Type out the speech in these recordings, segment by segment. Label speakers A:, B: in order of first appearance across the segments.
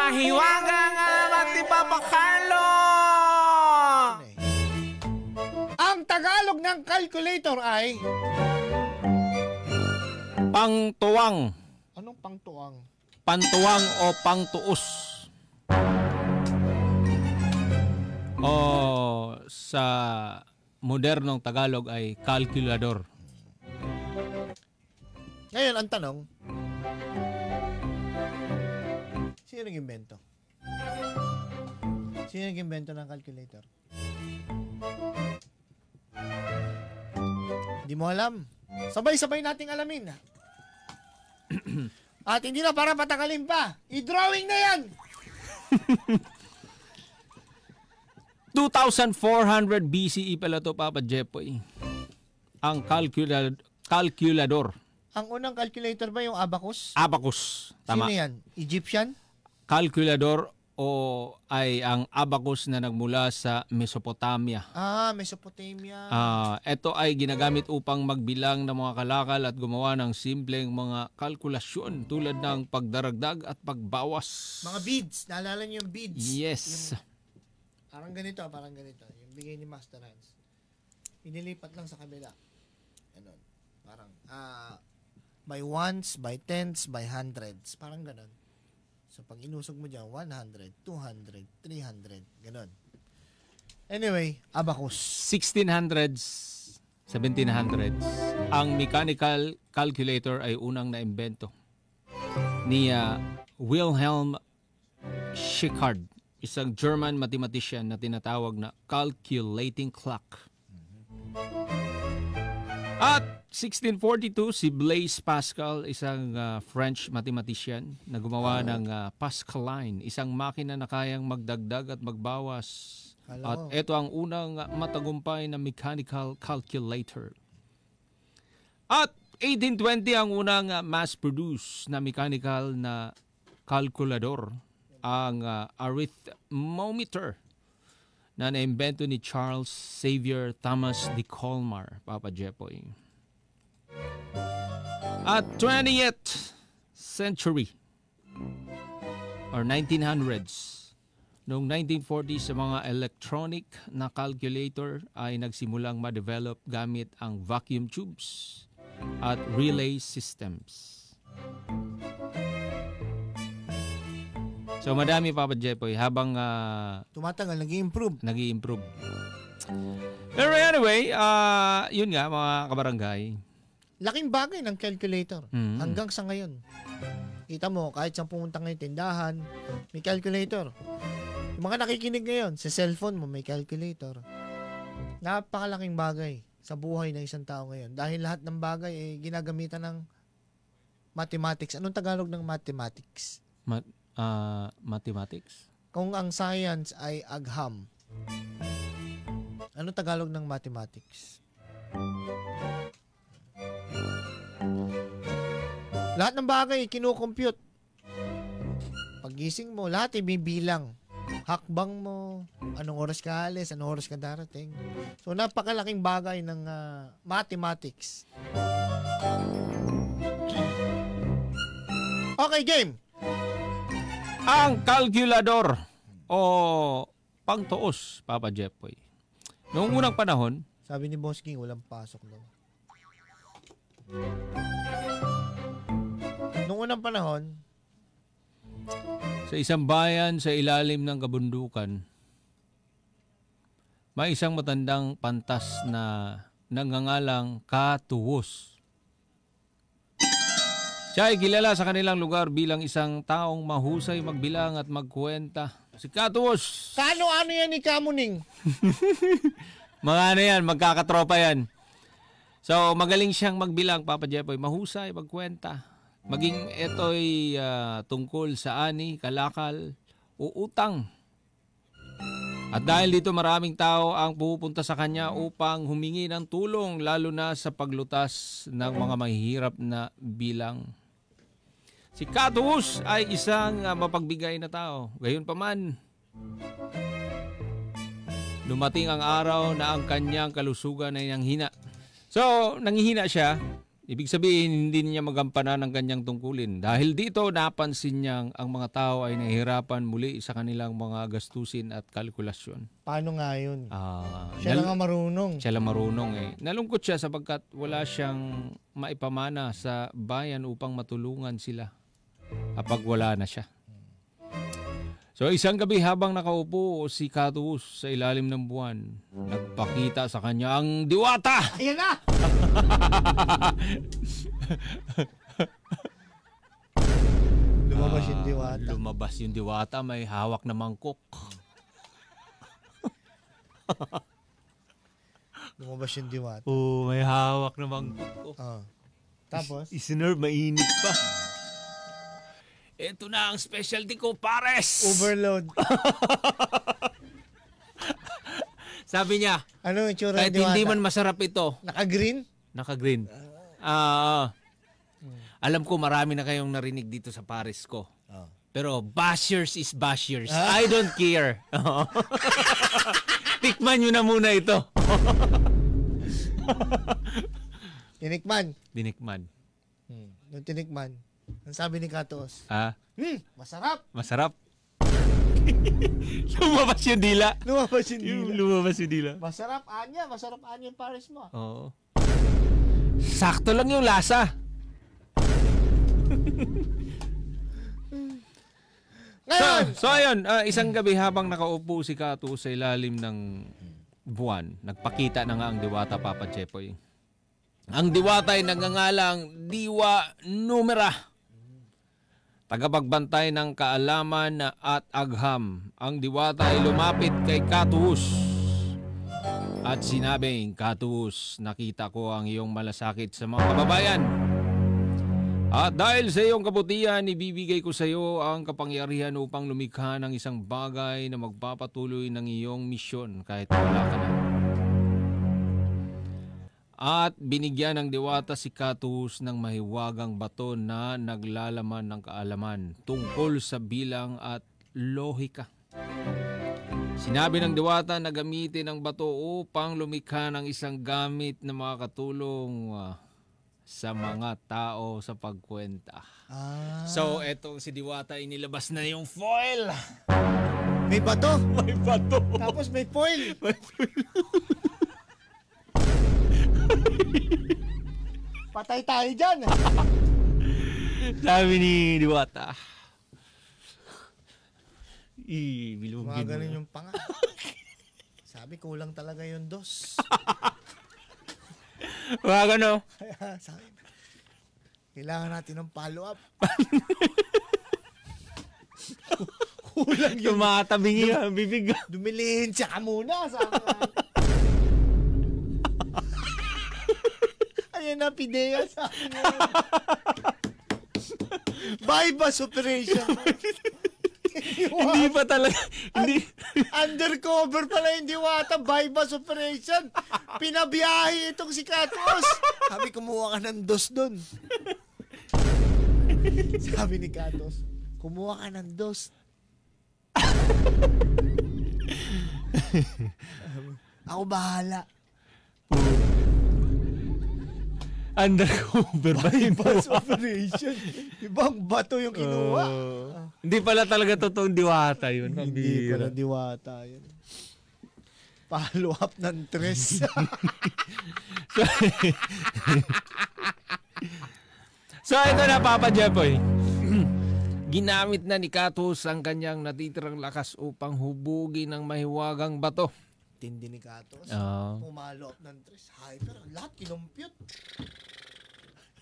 A: mahiwaga nga matipapakalo.
B: Ang Tagalog ng calculator ay
A: pangtuwang.
B: Anong pangtuwang?
A: Pantuwang o pangtuos. O sa modernong Tagalog ay kalkulador.
B: Ngayon, ang tanong, sino nag-imbento? Sino nag-imbento ng calculator? Hindi mo alam. Sabay-sabay nating alamin. At hindi na para patagalin pa. I-drawing na yan!
A: 2,400 BCE pala to, Papa Jepoy. Ang calculador.
B: Ang unang calculator ba yung abacus?
A: Abacus. Tama.
B: Sino yan? Egyptian?
A: Calculador o ay ang abacus na nagmula sa Mesopotamia.
B: Mesopotamia.
A: Ito ay ginagamit upang magbilang ng mga kalakal at gumawa ng simpleng mga kalkulasyon tulad ng pagdaragdag at pagbawas.
B: Mga beads. Naalala niyo yung beads?
A: Yes.
B: Parang ganito. Yung bigay ni Master Hans. Inilipat lang sa kabila. Ganun. Parang, by ones, by tens, by hundreds. Parang ganun. So, pag inusog mo dyan, 100, 200, 300, ganun. Anyway, abacus.
A: 1600s, 1700s. Ang mechanical calculator ay unang naimbento ni Wilhelm Schickard, isang German mathematician na tinatawag na calculating clock. At 1642, si Blaise Pascal, isang French mathematician na gumawa ng Pascaline, isang makina na kayang magdagdag at magbawas. At ito ang unang matagumpay na mechanical calculator. At 1820, ang unang mass-produced na mechanical na calculador, ang arithmometer na naimbento ni Charles Xavier Thomas de Colmar, Papa Jepoy. At 20th century or 1900s, noong 1940 sa mga electronic na calculator ay nagsimulang ma-develop gamit ang vacuum tubes at relay systems. So madami, Papa Jepoy, habang
B: tumatagal, nag-i-improve.
A: Pero anyway, yun nga mga kabarangay.
B: Laking bagay ng calculator hanggang sa ngayon. Kita mo, kahit saan pumunta ngayon tindahan, may calculator. Yung mga nakikinig ngayon, sa cellphone mo may calculator. Napakalaking bagay sa buhay ng isang tao ngayon. Dahil lahat ng bagay ay ginagamitan ng mathematics. Anong Tagalog ng mathematics?
A: Mathematics?
B: Kung ang science ay agham, anong Tagalog ng mathematics? Lahat ng bagay, kinukompute. Paggising mo, lahat ibibilang. Hakbang mo, anong oras ka alis, anong oras ka darating. So, napakalaking bagay ng mathematics. Okay, game!
A: Ang kalkulador o pangtuos, Papa Jepoy. Noong unang panahon,
B: sabi ni Boss King, walang pasok daw. Noong unang panahon,
A: sa isang bayan sa ilalim ng kabundukan, may isang matandang pantas na nangangalang Katuwos. Siya ay kilala sa kanilang lugar bilang isang taong mahusay magbilang at magkwenta. Si Katuwos.
B: Kano-ano yan ni Kamuning?
A: Mga ano yan, magkakatropa yan. So, magaling siyang magbilang, Papa Jepoy. Mahusay, magkwenta. Maging ito'y tungkol sa ani, kalakal, o utang. At dahil dito maraming tao ang pupunta sa kanya upang humingi ng tulong, lalo na sa paglutas ng mga mahihirap na bilang. Si Katuwos ay isang mapagbigay na tao. Gayunpaman, dumating ang araw na ang kanyang kalusugan ay nanghina. So, nanghihina siya Ibig sabihin, hindi niya magampanan ang kanyang tungkulin. Dahil dito, napansin niyang ang mga tao ay nahihirapan muli sa kanilang mga gastusin at kalkulasyon.
B: Paano nga yun? Siya lang ang marunong.
A: Siya lang marunong eh. Nalungkot siya sapagkat wala siyang maipamana sa bayan upang matulungan sila kapag wala na siya. So isang gabi habang nakaupo si Catuus sa ilalim ng buwan, nagpakita sa kanya ang diwata.
B: Ayan na! Lumabas yung diwata.
A: Lumabas yung diwata, may hawak na mangkok.
B: Lumabas yung diwata.
A: Oh, may hawak na mangkok.
B: Tapos?
A: Isinerve, mainit pa. Ito na ang specialty ko, pares!
B: Overload.
A: Sabi niya,
B: ano yung tsura
A: kahit
B: ng diwata?
A: hindi man masarap ito.
B: Naka-green?
A: Naka-green. Alam ko marami na kayong narinig dito sa pares ko. Pero bashers is bashers. I don't care. Tikman nyo na muna ito.
B: Tinikman.
A: Dinikman.
B: Nung tinikman, ang sabi ni Catuus, masarap.
A: Masarap. Lumabas yung dila.
B: Lumabas yung dila.
A: Lumabas yung dila.
B: Masarap anya yung pares mo.
A: Oo. Sakto lang yung lasa.
B: Ngayon!
A: So ayun, isang gabi habang nakaupo si Catuus sa ilalim ng buwan, nagpakita na nga ang diwata, Papa Chepoy. Ang diwata ay nagngangalang Diwa Numera, tagapagbantay ng kaalaman at agham. Ang diwata ay lumapit kay Catuus at sinabing, Catuus, nakita ko ang iyong malasakit sa mga kababayan. At dahil sa iyong kabutihan, ibibigay ko sa iyo ang kapangyarihan upang lumikha ng isang bagay na magpapatuloy ng iyong misyon kahit wala ka na. At binigyan ng diwata si Catuus ng mahiwagang bato na naglalaman ng kaalaman tungkol sa bilang at lohika. Sinabi ng diwata na gamitin ang bato upang lumikha ng isang gamit na makakatulong sa mga tao sa pagkwenta. So, etong si diwata inilabas na yung foil.
B: May bato.
A: May bato.
B: Tapos may foil. Patay tayo dyan.
A: Sabi ni diwata. Bilugin mo.
B: Ganun yung panga. Sabi, kulang talaga yung dos.
A: Mga gano.
B: Kaya sabi, kailangan natin ng follow-up. Kulang yung
A: tumatabingi ang bibig.
B: dumilihensya ka muna. Sabi ayan na, Pidea. Sabi niya. Bypass operation.
A: Hindi pa talaga. Hindi.
B: Undercover pala yung diwata. Bypass operation. Pinabiyahe itong si Catuus. Sabi, kumuha ka ng dos dun. Sabi ni Catuus, kumuha ka ng dos. Ako bahala.
A: Undercover ba yun?
B: Bypass operation. Ibang bato yung kinuha.
A: Hindi pala talaga totoong diwata yun.
B: Hindi pala diwata yun. Follow up ng tres.
A: So ito na, Papa Jepoy. Ginamit na ni Catuus ang kanyang natitirang lakas upang hubugin ang mahiwagang bato.
B: Tindi ni Catuus. Pumalo up ng tres. Hyper. Lahat kinumpyut.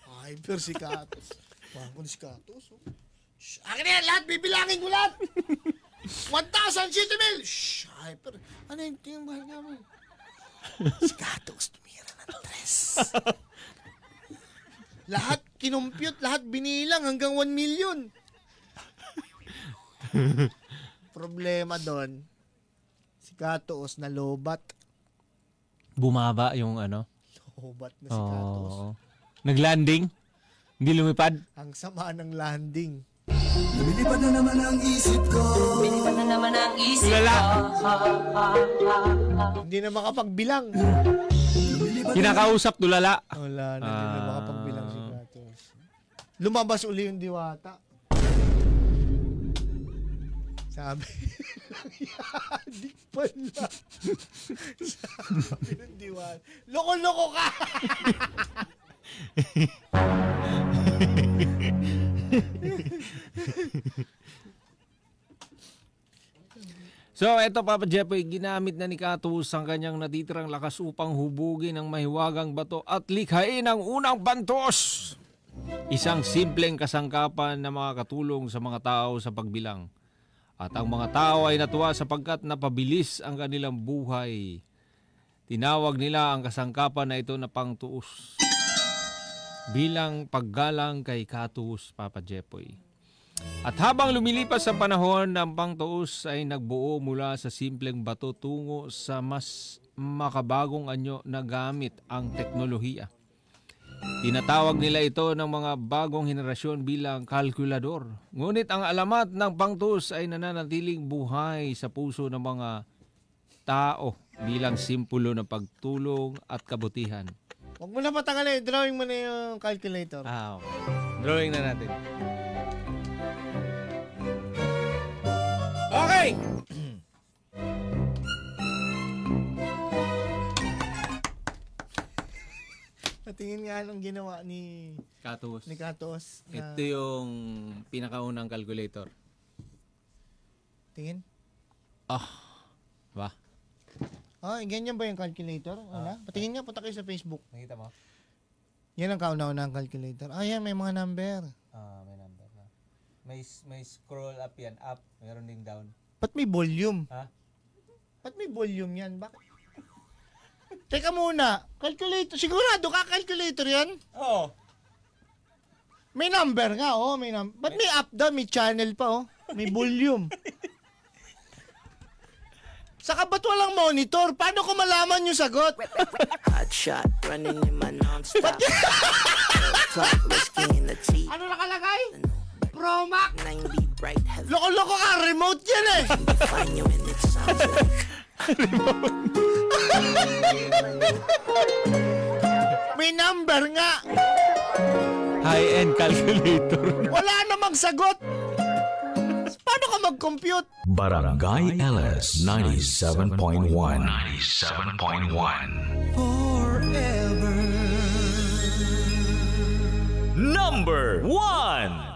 B: Hyper si Catuus. Wangon si Catuus. Akin na yan, lahat. Bibilangin ko lahat. 1,000 city mil. Hyper. Ano yung tingin bahal niya mo? Si Catuus tumira ng tres. Lahat kinumpyut. Lahat binilang hanggang 1 million. Problema doon, si Catuus na lobat.
A: Bumaba yung ano?
B: Lobat na si Catuus.
A: Naglanding? Hindi lumipad?
B: Ang sama ng landing.
C: Lumilipad na naman ang isip ko. Lumilipad na naman ang isip ko.
B: Hindi na makapagbilang.
A: Kinakausap, tulala.
B: Wala na, hindi na makapagbilang Lumabas uli yung Diwata. Sabi di pala. Sabi ng Diwata, loko-loko ka!
A: So, eto Papa Jepoy, ginamit na ni Katus ang kanyang natitirang lakas upang hubugin ang mahiwagang bato at likhain ang unang bantos. Isang simpleng kasangkapan na makakatulong sa mga tao sa pagbilang. At ang mga tao ay natuwa sapagkat napabilis ang kanilang buhay. Tinawag nila ang kasangkapan na ito na pangtuos. Bilang paggalang kay Katus, Papa Jepoy. At habang lumilipas ang panahon, ang pangtuos ay nagbuo mula sa simpleng bato tungo sa mas makabagong anyo na gamit ang teknolohiya. Tinatawag nila ito ng mga bagong henerasyon bilang kalkulador. Ngunit ang alamat ng pangtuos ay nananatiling buhay sa puso ng mga tao bilang simpulo ng pagtulong at kabutihan.
B: Huwag mo na patagalin, drawing mo na yung calculator.
A: Okay. Drawing na natin. Okay!
B: Patingin nga anong ginawa ni
A: Katus.
B: Katos.
A: Ito yung pinakaunang calculator.
B: Tingin.
A: Ba?
B: Ganyan ba yung calculator? Patingin nga, punta kayo sa Facebook.
A: Nakita mo?
B: Yan ang kauna-unang calculator. Yan, may mga number.
A: May number na. May scroll up yan. Up. Meron ding down.
B: Ba't may volume?
A: Ha?
B: Ba't may volume yan? Bakit? Teka muna. Calculator. Sigurado ka calculator yan?
A: Oo.
B: May number nga, may number. Ba't may up down? May channel pa, May volume. Saka ba't walang monitor? Paano ko malaman yung sagot?
C: Hot shot running in my non-stop.
B: Ano nakalagay? Pro Max.
C: 90 bright heavy.
B: Loko-loko ka, remote yan eh.
C: Find you and it sounds like
B: May number nga.
A: High-end calculator.
B: Wala namang sagot. Paano ka mag-compute?
D: Barangay LS 97.1. 97.1.
C: forever.
D: Number 1.